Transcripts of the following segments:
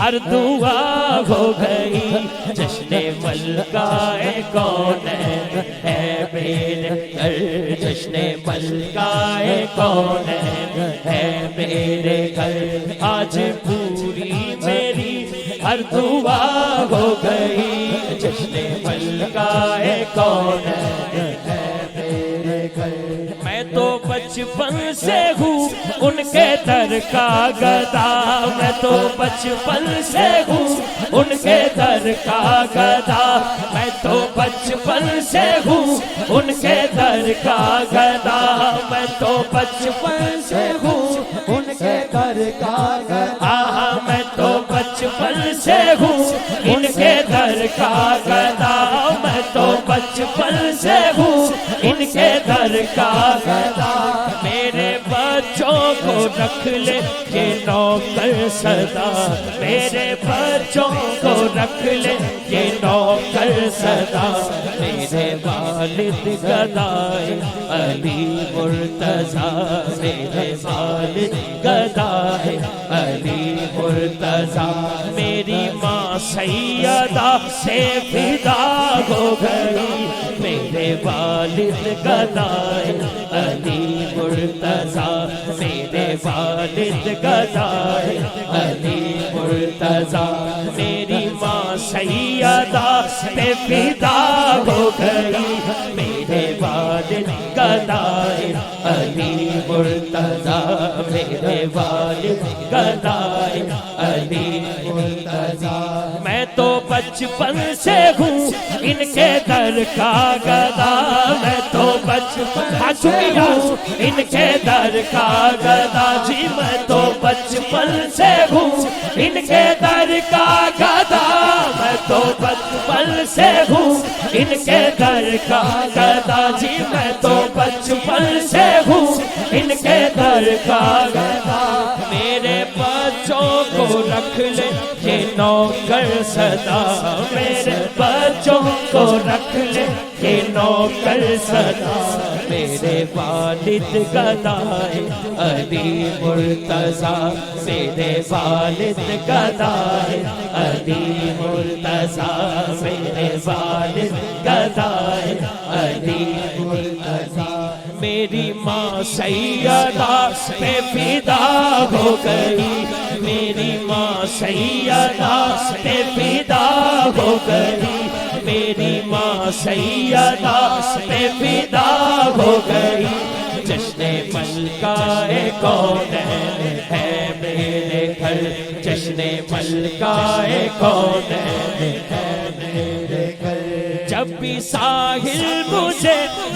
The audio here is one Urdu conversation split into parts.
ہر دعا ہو گئی، جشن ملکہ کونین ہے میرے گھر، جشن ملکہ کونین ہے میرے گھر، آج پوری میری ہر دعا ہو گئی، جشن ملکہ کونین ہے میرے گھر۔ میں تو بچپن سے ہوں ان کے در کا گدا، میں تو بچپن سے ہوں ان کے در کا گدا، میں تو بچپن سے ہوں ان کے در کا گدا، میں تو بچپن سے ہوں ان کے در کا گدا، میں تو بچپن سے ہوں ان کے در کا گدا، میں تو بچپن سے ہوں ان کے در کا گدا، میرے بچوں کو رکھ لے یہ نوکر صدا، میرے بچوں کو رکھ لے یہ نوکر صدا، میرے والد گدائے علی مرتضیٰ، میرے والد گدائے علی مرتضیٰ، میری ماں سیدہ سے فدا ہو گئی، میرے والد گدائے علی مرتضیٰ، میرے والد گدائے علی مرتضیٰ، میری ماں سیدہ پہ فدا ہو گئی، میرے والد گدائے علی مرتضیٰ، میرے والد گدائے علی مرتضیٰ، میں تو بچپن سے ہوں ان کے در کا گدا، میں تو بچپن ہوں ان کے در کا گدا، جی میں تو بچپن سے ہوں ان کے در کا گدا، میں تو بچپن سے ہوں ان کے در کا گدا، جی میں تو بچپن سے ہوں ان کے در کا گدا، میرے بچوں کو رکھ لے یہ نوکر صدا، میرے بچوں کو رکھ لے یہ نوکر صدا، میرے والد گدائے علی مرتضیٰ، میرے والد گدائے علی مرتضیٰ، میرے والد گدائے علی مرتضیٰ، میری ماں سیدہ پہ فدا ہو گئی، میری ماں سیدہ پہ فدا ہو گئی، میری ماں سیدہ پہ فدا ہو گئی، جشن ملکہ کونین ہے میرے گھر، جشن ملکہ کونین ہے میرے گھر، جب بھی ساحل مجھے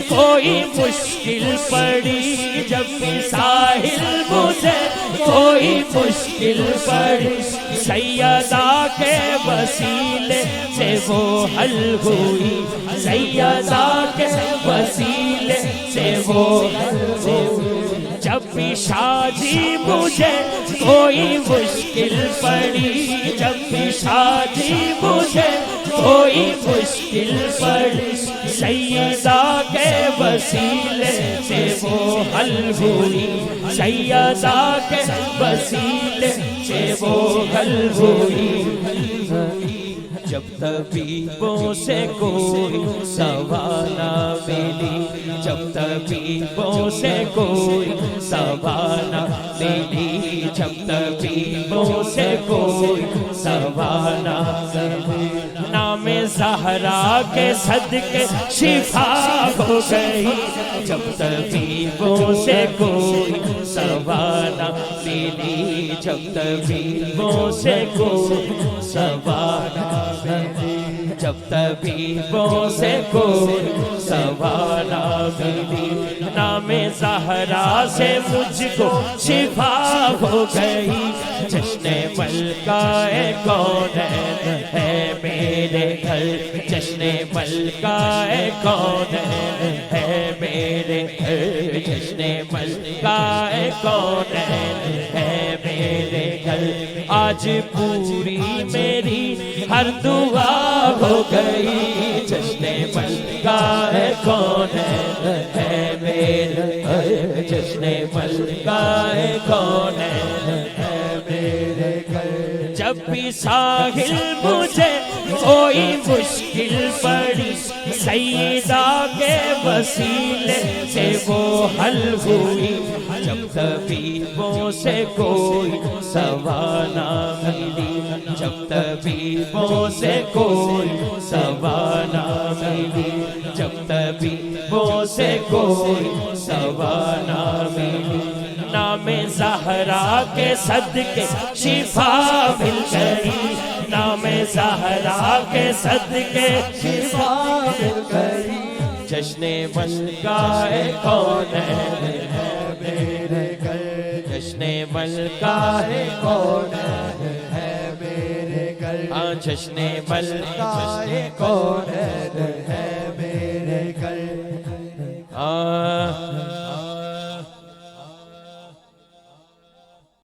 کوئی مشکل پڑی، جب بھی ساحل مجھے کوئی مشکل پڑی، سیدہ کے وسیلے سے وہ حل ہوئی، سیدہ کے وسیلے سے وہ حل ہوئی، جب بھی شادی مجھے کوئی مشکل پڑی، جب بھی شادی مجھے کوئی مشکل پڑی، سیدہ کے وسیلے سے وہ حل ہوئی، سیدہ کے وسیلے سے وہ حل ہوئی، جب طبیبوں سے کوئی دوا نہ ملی، جب طبیبوں سے کوئی دوا نہ ملی، جب طبیبوں سے کوئی دوا نہ ملی، نام زہرا کے صدقے شفا ہو گئی، جب طبیبوں سے کوئی دوا نہ ملی، جب طبیبوں سے کوئی دوا نہ ملی، جب طبیبوں سے کوئی دوا نہ ملی، نام زہرا سے مجھ کو شفا ہو گئی، جشن ملکہ کونین ہے میرے گھر، جشن ملکہ کونین ہے میرے گھر، جشن ملکہ کونین ہے میرے گھر، آج پوری میری ہر دعا ہو گئی، جشن ملکہ کونین ہے میرے گھر، جشن ملکہ کونین ہے میرے گھر، جب بھی ساحل مجھے کوئی مشکل پڑی سیدہ کے وسیلے سے وہ حل ہوئی جب طبیبوں سے کوئی سوا نہ ملی جب طبیبوں سے کوئی سوا نہ ملی جب طبیبوں سے کوئی سوا نہ ملی نام زہرا کے صدقے شفا مل گئی نام زہرا کے صدقے شفا مل گئی جشن ملکہ کونین ہے میرے گھر جشن ملکہ کونین ہے میرے گھر جشن ملکہ کونین ہے میرے گھر